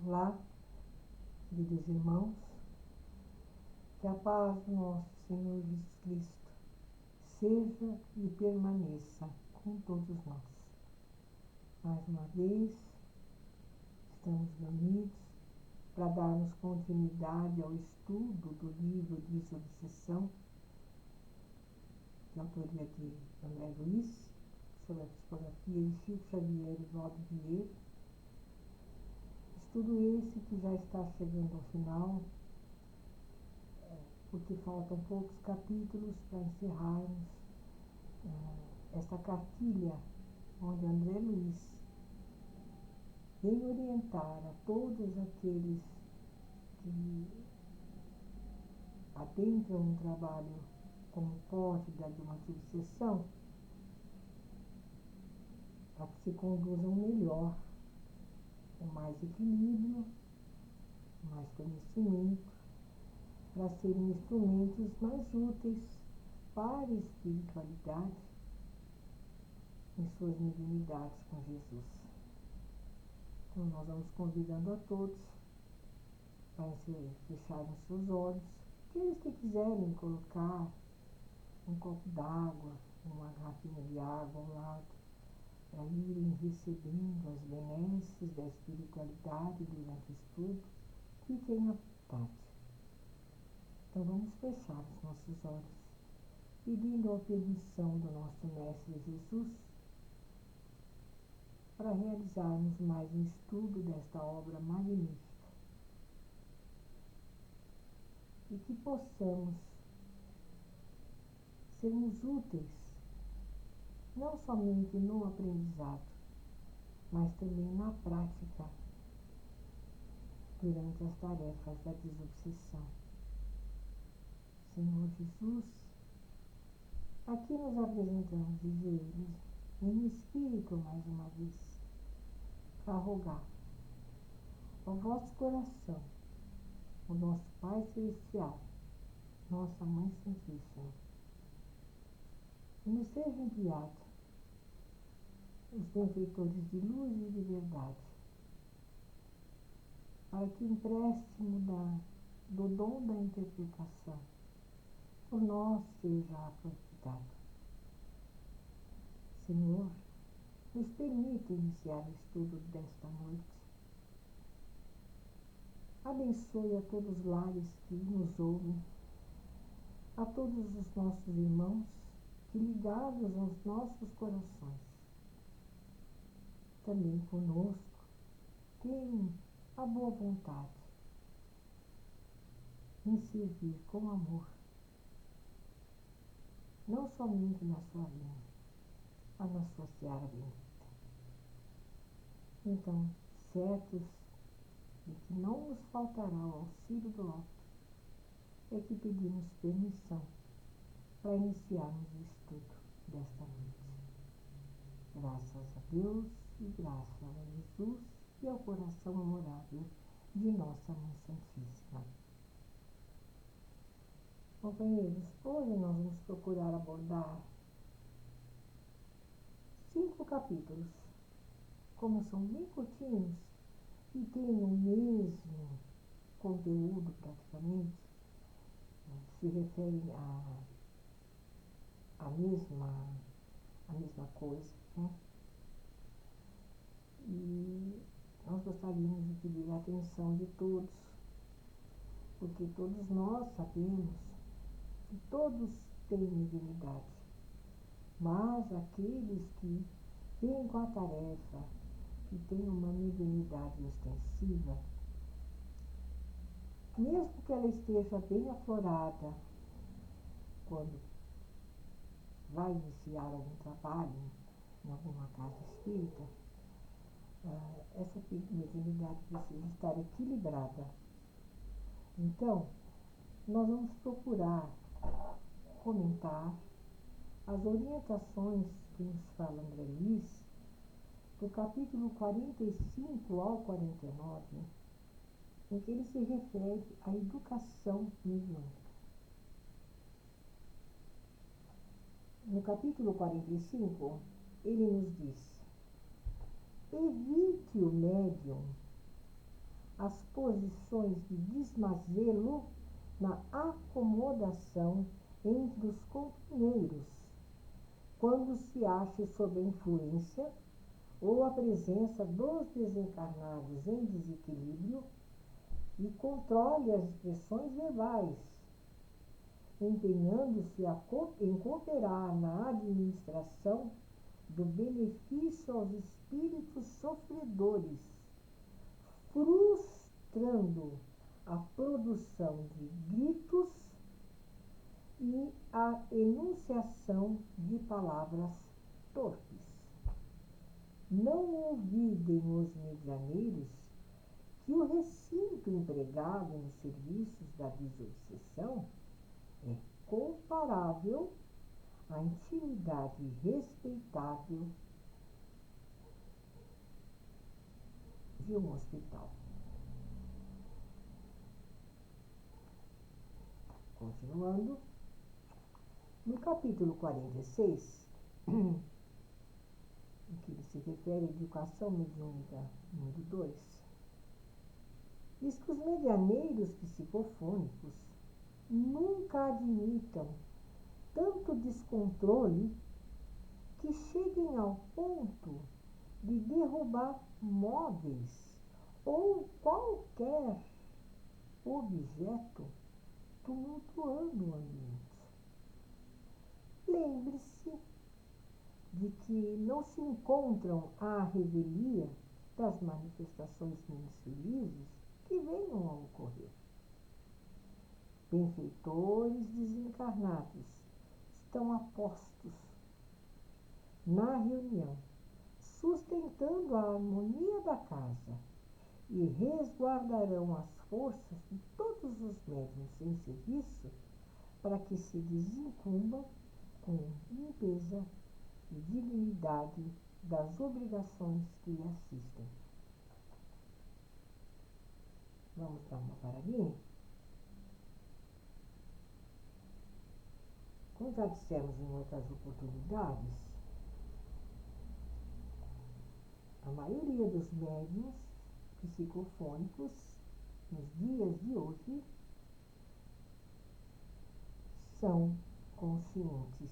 Olá, queridos irmãos, que a paz do nosso Senhor Jesus Cristo seja e permaneça com todos nós. Mais uma vez, estamos reunidos para darmos continuidade ao estudo do livro Desobsessão, de autoria de André Luiz, sobre a psicografia de Chico Xavier e Valdo Vieira. Estudo esse que já está chegando ao final, porque faltam poucos capítulos para encerrarmos esta cartilha, onde André Luiz vem orientar a todos aqueles que adentram um trabalho como porte de uma obsessão, para que se conduzam melhor, com mais equilíbrio, mais conhecimento, para serem instrumentos mais úteis para a espiritualidade em suas mediunidades com Jesus. Então nós vamos convidando a todos para fecharem seus olhos, aqueles que quiserem colocar um copo d'água, uma garrafinha de água ao lado, para irem recebendo as benesses da espiritualidade durante o estudo, fiquem à vontade. Então vamos fechar os nossos olhos, pedindo a permissão do nosso Mestre Jesus para realizarmos mais um estudo desta obra magnífica e que possamos sermos úteis, não somente no aprendizado, mas também na prática, durante as tarefas da desobsessão. Senhor Jesus, aqui nos apresentamos de joelhos, em espírito mais uma vez, para rogar ao vosso coração, o nosso Pai Celestial, nossa Mãe Santíssima, que nos seja enviado os benfeitores de luz e de verdade, para que o empréstimo do dom da interpretação por nós seja aproveitado. Senhor, nos permita iniciar o estudo desta noite. Abençoe a todos os lares que nos ouvem, a todos os nossos irmãos que, ligados aos nossos corações, também conosco, têm a boa vontade em servir com amor, não somente na sua linha, mas na sua seara bendita. Então, certos de que não nos faltará o auxílio do alto, é que pedimos permissão para iniciarmos o estudo desta noite. Graças a Deus e graças a Jesus e ao coração amorável de nossa Mãe Santíssima. Companheiros, hoje nós vamos procurar abordar 5 capítulos. Como são bem curtinhos e têm o mesmo conteúdo praticamente, se referem à mesma coisa, né? E nós gostaríamos de pedir a atenção de todos, porque todos nós sabemos que todos têm mediunidade, mas aqueles que vêm com a tarefa, que têm uma mediunidade ostensiva, mesmo que ela esteja bem aflorada, quando vai iniciar algum trabalho em alguma casa espírita, essa mediunidade precisa estar equilibrada. Então, nós vamos procurar comentar as orientações que nos fala André Luiz, do capítulo 45 ao 49, em que ele se refere à educação mediúnica. No capítulo 45, ele nos diz: evite o médium as posições de desmazelo na acomodação entre os companheiros, quando se acha sob a influência ou a presença dos desencarnados em desequilíbrio, e controle as expressões verbais, empenhando-se em cooperar na administração do benefício aos espíritos sofredores, frustrando a produção de gritos e a enunciação de palavras torpes. Não ouvidem os medianeiros que o recinto empregado nos serviços da desobsessão é comparável à intimidade respeitável de um hospital. Continuando, no capítulo 46, em que ele se refere à educação mediúnica número 2, diz que os medianeiros psicofônicos nunca admitam tanto descontrole que cheguem ao ponto de derrubar móveis ou qualquer objeto, tumultuando o ambiente. Lembre-se de que não se encontram à revelia das manifestações menos felizes que venham a ocorrer. Benfeitores desencarnados estão apostos na reunião, sustentando a harmonia da casa, e resguardarão as forças de todos os médiuns em serviço para que se desincumbam com limpeza e dignidade das obrigações que lhe assistem. Vamos dar uma paradinha? Como já dissemos em outras oportunidades, a maioria dos médiuns psicofônicos nos dias de hoje são conscientes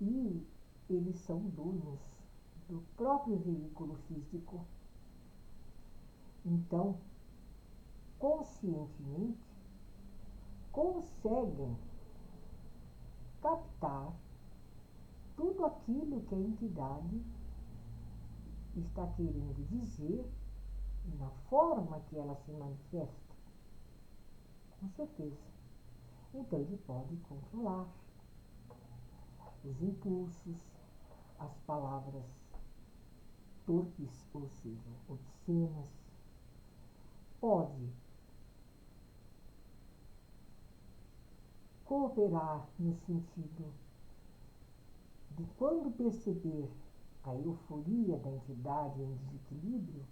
e eles são donos do próprio veículo físico. Então, conscientemente, conseguem captar tudo aquilo que a entidade está querendo dizer e na forma que ela se manifesta. Com certeza. Então, ele pode controlar os impulsos, as palavras torpes, ou seja, obscenas. Pode cooperar no sentido de, quando perceber a euforia da entidade em desequilíbrio,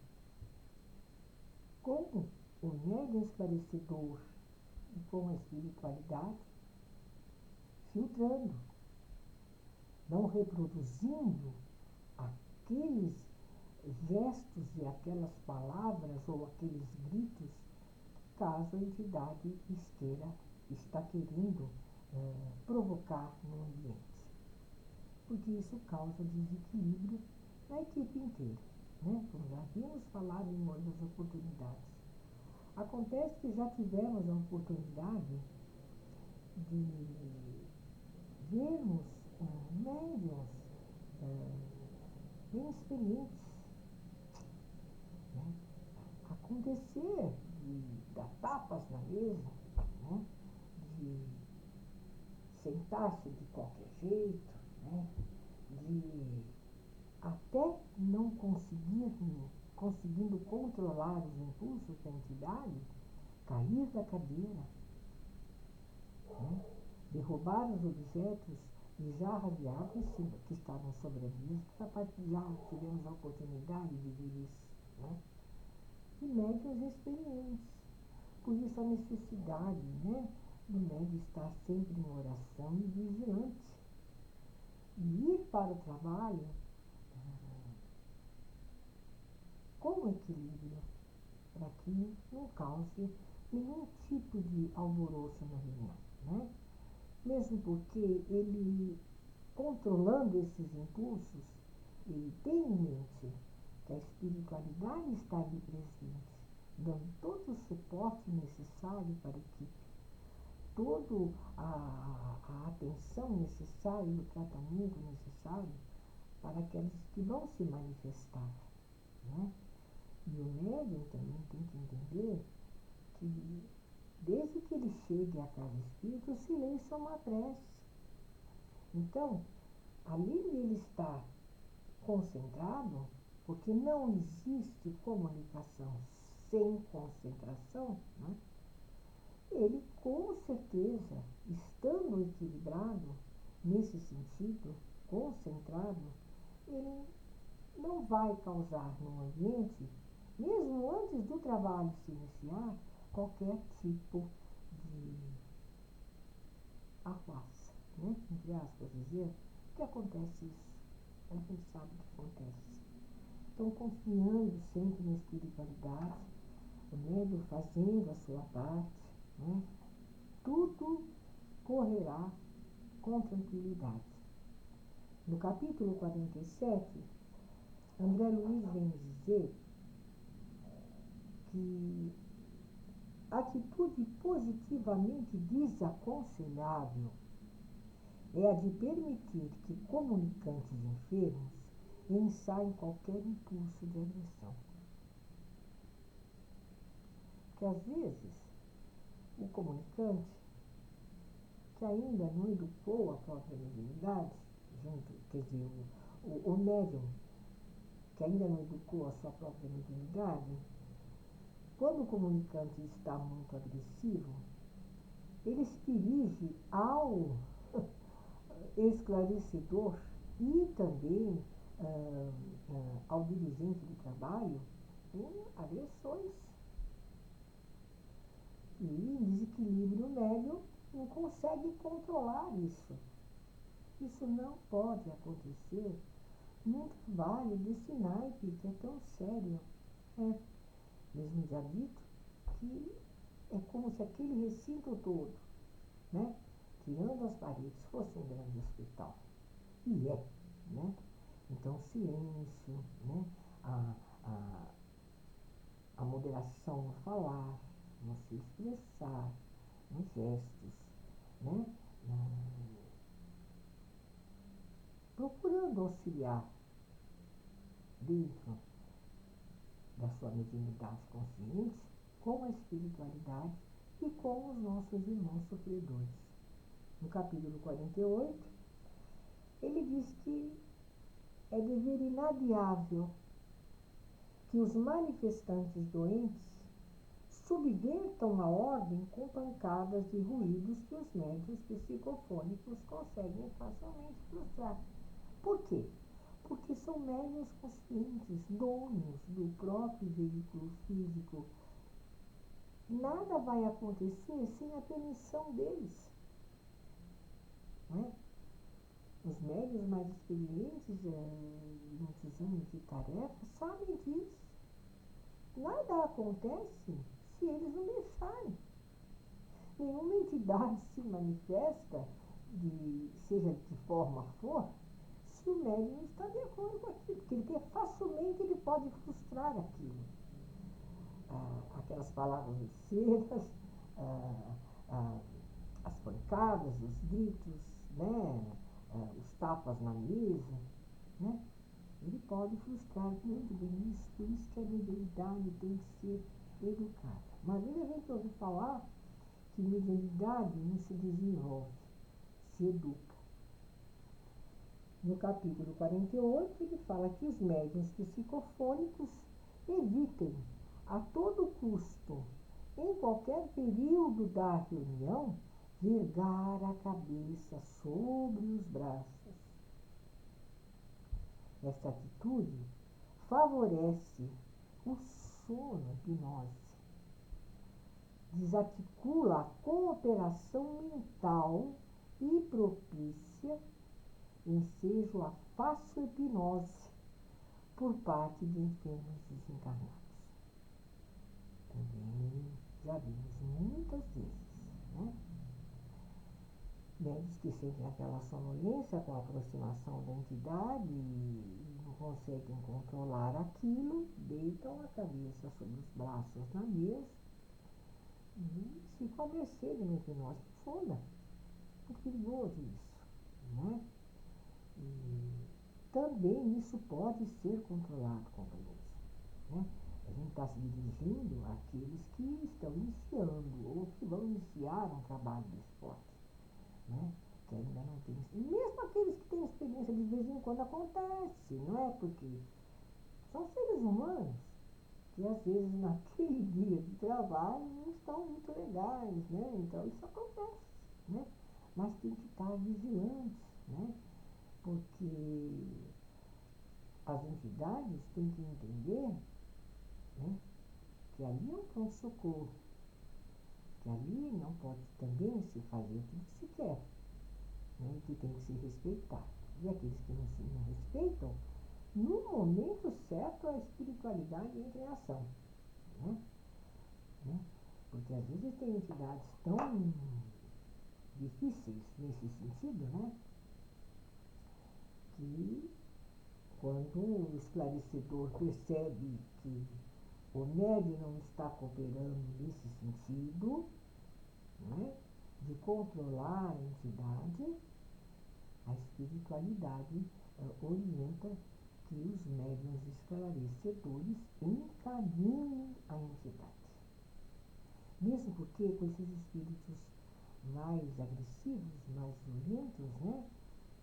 com o médium esclarecedor e com a espiritualidade, filtrando, não reproduzindo aqueles gestos e aquelas palavras ou aqueles gritos, caso a entidade está querendo provocar no ambiente. Porque isso causa desequilíbrio na equipe inteira, né? Como já vimos falar em outras oportunidades. Acontece que já tivemos a oportunidade de vermos médiuns bem experientes, né? Acontecer de dar tapas na mesa, né? De sentar-se de qualquer jeito, né? De até não conseguindo controlar os impulsos da entidade, cair da cadeira, né? Derrubar os objetos e jarras de água que estavam sobre a mesa, já tivemos a oportunidade de ver isso, né? E médiuns experientes. Por isso a necessidade, né, do médium estar sempre em oração e vigilante. E ir para o trabalho com equilíbrio, para que não cause nenhum tipo de alvoroço na reunião, né? Mesmo porque ele, controlando esses impulsos, ele tem em mente que a espiritualidade está ali presente, dando todo o suporte necessário para a equipe, toda a atenção necessária e o tratamento necessário para aqueles que vão se manifestar, né? E o médium também tem que entender que, desde que ele chegue a cada espírito, o silêncio é uma prece. Então, além de ele estar concentrado, porque não existe comunicação sem concentração, né? Ele, com certeza, estando equilibrado nesse sentido, concentrado, ele não vai causar no ambiente, mesmo antes do trabalho se iniciar, qualquer tipo de arruaça, né? Entre aspas dizer, que acontece isso. A gente sabe que acontece. Então, confiando sempre na espiritualidade, o médium fazendo a sua parte, né? Tudo correrá com tranquilidade. No capítulo 47, André Luiz vem dizer que a atitude positivamente desaconselhável é a de permitir que comunicantes enfermos ensaiem qualquer impulso de agressão. Porque às vezes o comunicante, que ainda não educou a própria mediunidade, quer dizer, o médium, que ainda não educou a sua própria mediunidade, quando o comunicante está muito agressivo, ele se dirige ao esclarecedor e também ao dirigente de trabalho em agressões. E em desequilíbrio médio não consegue controlar isso. Isso não pode acontecer num trabalho desse naipe que é tão sério. É mesmo já dito que é como se aquele recinto todo, né, tirando as paredes, fosse um grande hospital. E é, né? Então, silêncio, né? A, a, a moderação no falar, no se expressar, nos gestos, né? Procurando auxiliar dentro da sua mediunidade consciente com a espiritualidade e com os nossos irmãos sofredores. No capítulo 48, ele diz que é dever inadiável que os manifestantes doentes subvertam a ordem com pancadas de ruídos que os médiuns psicofônicos conseguem facilmente frustrar. Por quê? Porque são médiuns conscientes, donos do próprio veículo físico. Nada vai acontecer sem a permissão deles, né? Os médiuns mais experientes, muitos anos de tarefa, sabem disso. Nada acontece se eles não deixarem. Nenhuma entidade se manifesta, seja de que forma for, se o médium não está de acordo com aquilo, porque facilmente ele pode frustrar aquilo. Aquelas palavras grosseiras, as pancadas, os gritos, né? Os tapas na mesa, né? Ele pode frustrar muito bem isso, por isso que a mediunidade tem que ser educada. Uma vez a gente ouviu falar que mediunidade não se desenvolve, se educa. No capítulo 48, ele fala que os médiuns psicofônicos evitem a todo custo, em qualquer período da reunião, vergar a cabeça sobre os braços. Esta atitude favorece o sono, a hipnose, desarticula a cooperação mental e propicia ensejo a fácil hipnose por parte de enfermos desencarnados. também já vimos muitas vezes, né? Médios que sentem aquela sonolência com a aproximação da entidade e não conseguem controlar aquilo, deitam a cabeça sobre os braços na mesa e ficam à mercê de uma hipnose profunda. Muito perigoso isso, né? E também isso pode ser controlado, companheiros, né? A gente está se dirigindo àqueles que estão iniciando ou que vão iniciar um trabalho desse porte, né? Que ainda não tem. E mesmo aqueles que têm experiência, de vez em quando acontece, não é? Porque são seres humanos que às vezes naquele dia de trabalho não estão muito legais, né? Então isso acontece, né? Mas tem que estar vigilantes, né? Porque as entidades têm que entender, né, que ali é um pronto-socorro, que ali não pode também se fazer tudo que se quer, né, e que tem que se respeitar. E aqueles que não respeitam, no momento certo a espiritualidade entra em ação, né? Né? Porque às vezes tem entidades tão difíceis nesse sentido, né? Que quando o esclarecedor percebe que o médium não está cooperando nesse sentido, né, de controlar a entidade, a espiritualidade orienta que os médiuns esclarecedores encaminhem a entidade. Mesmo porque com esses espíritos mais agressivos, mais violentos, né,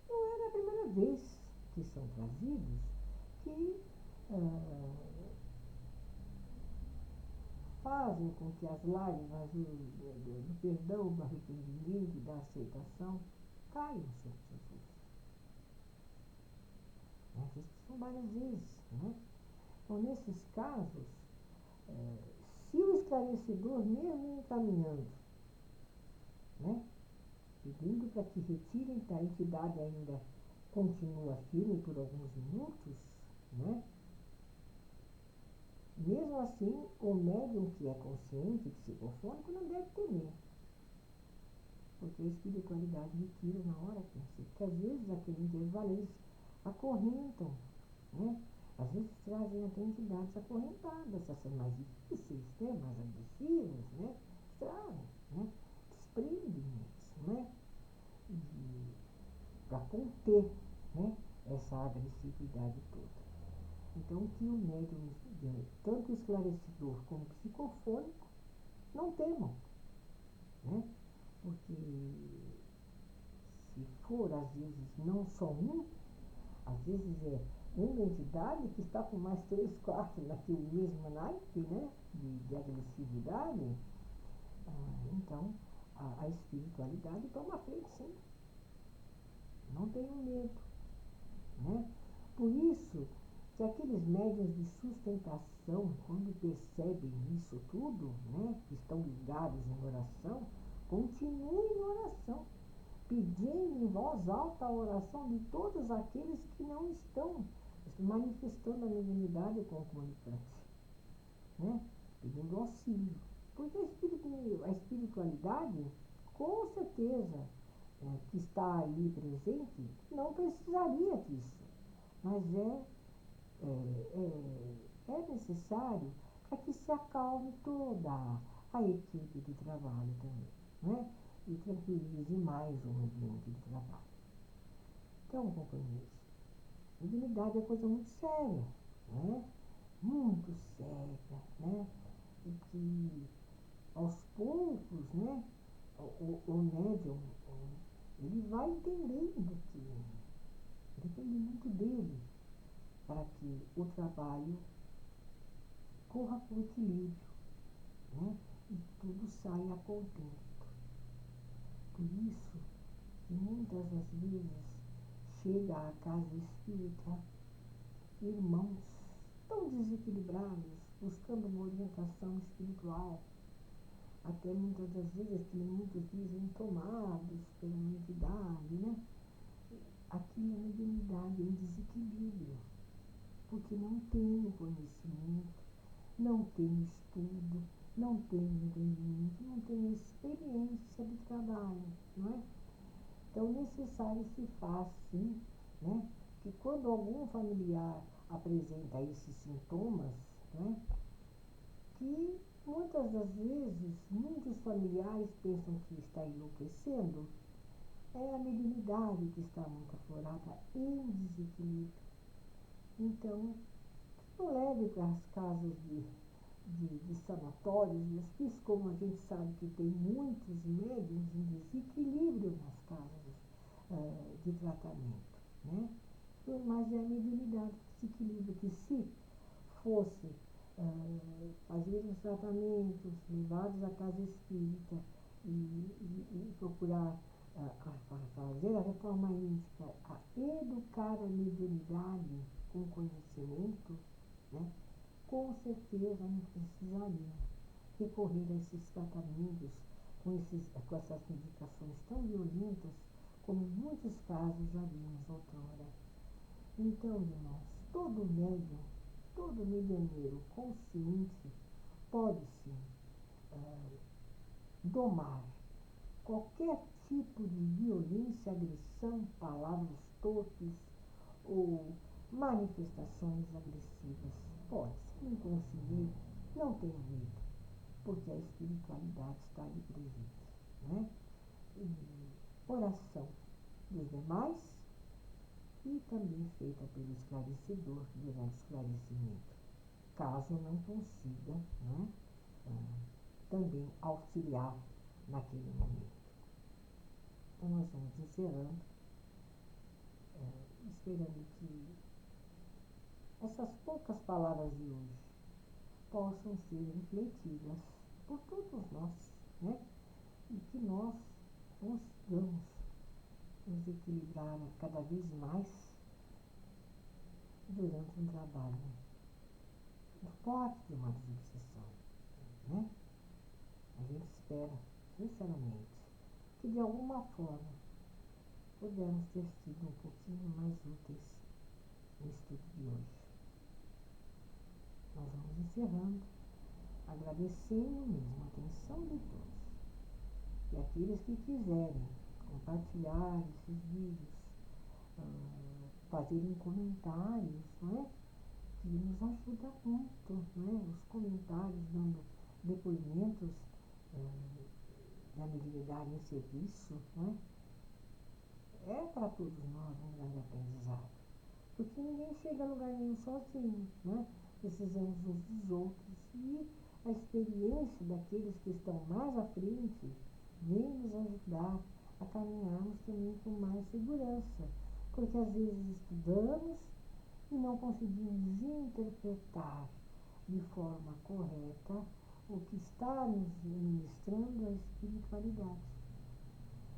não é a primeira vez que são trazidos que fazem com que as lágrimas do perdão, do arrependimento e da aceitação caiam sobre Jesus. Né? São várias vezes. Né? Então, nesses casos, se o esclarecedor, mesmo encaminhando, né, pedindo para que retirem, a entidade ainda continua firme por alguns minutos, né? Mesmo assim, o médium que é consciente, psicofônico, não deve temer, porque a espiritualidade retira na hora que necessita. Porque às vezes aquele intervalo eles acorrentam, né? Às vezes trazem até entidades acorrentadas, essas mais difíceis, né? Mais agressivas, né? Trazem, né? Desprendem isso, né? Para conter, né, essa agressividade toda. Então, que o médium, tanto esclarecedor como psicofônico, não temam, né? Porque se for, às vezes, não só um, às vezes é uma entidade que está com mais três, quatro naquele mesmo naipe, né? De agressividade, então a espiritualidade toma frente, sim. Não tenham medo, né? Por isso que aqueles médiuns de sustentação, quando percebem isso tudo, né, que estão ligados em oração, continuem em oração, pedindo em voz alta a oração de todos aqueles que não estão manifestando a mediunidade com o comunicante, né, pedindo auxílio. Porque a espiritualidade, com certeza, que está ali presente, não precisaria disso, mas é necessário para que se acalme toda a equipe de trabalho também, né? E tranquilize mais o ambiente de trabalho. Então, companheiros, mediunidade é coisa muito séria, né? Muito séria, né? E que aos poucos, né, o médium, ele vai entendendo que depende muito dele para que o trabalho corra com equilíbrio, né, e tudo saia a contento. Por isso que muitas das vezes chega à casa espírita irmãos tão desequilibrados, buscando uma orientação espiritual, até muitas das vezes que muitos dizem tomados pela entidade, né? Aqui a mediunidade é em desequilíbrio, porque não tem o conhecimento, não tem estudo, não tem entendimento, não tem experiência de trabalho, não é? Então, necessário se faz, sim, né, que quando algum familiar apresenta esses sintomas, né, que muitas das vezes muitos familiares pensam que está enlouquecendo, é a mediunidade que está muito aflorada em desequilíbrio. Então, não leve para as casas de sanatórios de hospícios, como a gente sabe que tem muitos médiums em desequilíbrio nas casas de tratamento, né? Mas é a mediunidade que desequilibra, que se fosse fazer os tratamentos levados à casa espírita e procurar fazer a reforma íntima, a educar a mediunidade com conhecimento, né, com certeza não precisariam recorrer a esses tratamentos com essas medicações tão violentas como em muitos casos já vimos outrora. Então, irmãos, todo medianeiro consciente pode sim domar qualquer tipo de violência, agressão, palavras torpes ou manifestações agressivas. Pode, se não conseguir, não tenha medo, porque a espiritualidade está ali presente, né? E oração dos demais e também feita pelo esclarecedor durante o esclarecimento, caso não consiga, né, também auxiliar naquele momento. Então nós vamos encerrando, esperando que essas poucas palavras de hoje possam ser refletidas por todos nós, né? E que nós consigamos nos equilibrar cada vez mais durante um trabalho forte de uma desobsessão, né? A gente espera, sinceramente, que de alguma forma pudermos ter sido um pouquinho mais úteis no estudo de hoje. Nós vamos encerrando, agradecendo mesmo a atenção de todos. E aqueles que quiserem compartilhar esses vídeos, fazerem comentários, não é? Que nos ajuda muito, né? Os comentários dando depoimentos da mediunidade em serviço, né? É para todos nós um grande aprendizado. Porque ninguém chega a lugar nenhum sozinho, né? Precisamos uns dos outros. E a experiência daqueles que estão mais à frente vem nos ajudar a caminharmos também com mais segurança. Porque às vezes estudamos e não conseguimos interpretar de forma correta o que está nos ministrando a espiritualidade.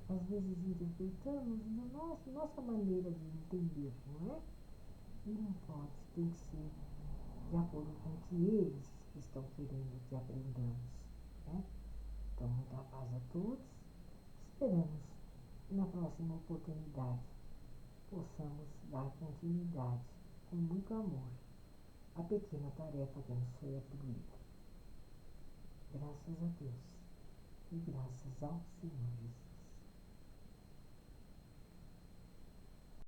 Às vezes interpretamos da nossa maneira de entender, não é? E não pode, tem que ser de acordo com o que eles estão querendo que aprendamos, né? Então, muita paz a todos. Esperamos que na próxima oportunidade possamos dar continuidade com muito amor à pequena tarefa que nos foi atribuída. Graças a Deus e graças ao Senhor Jesus.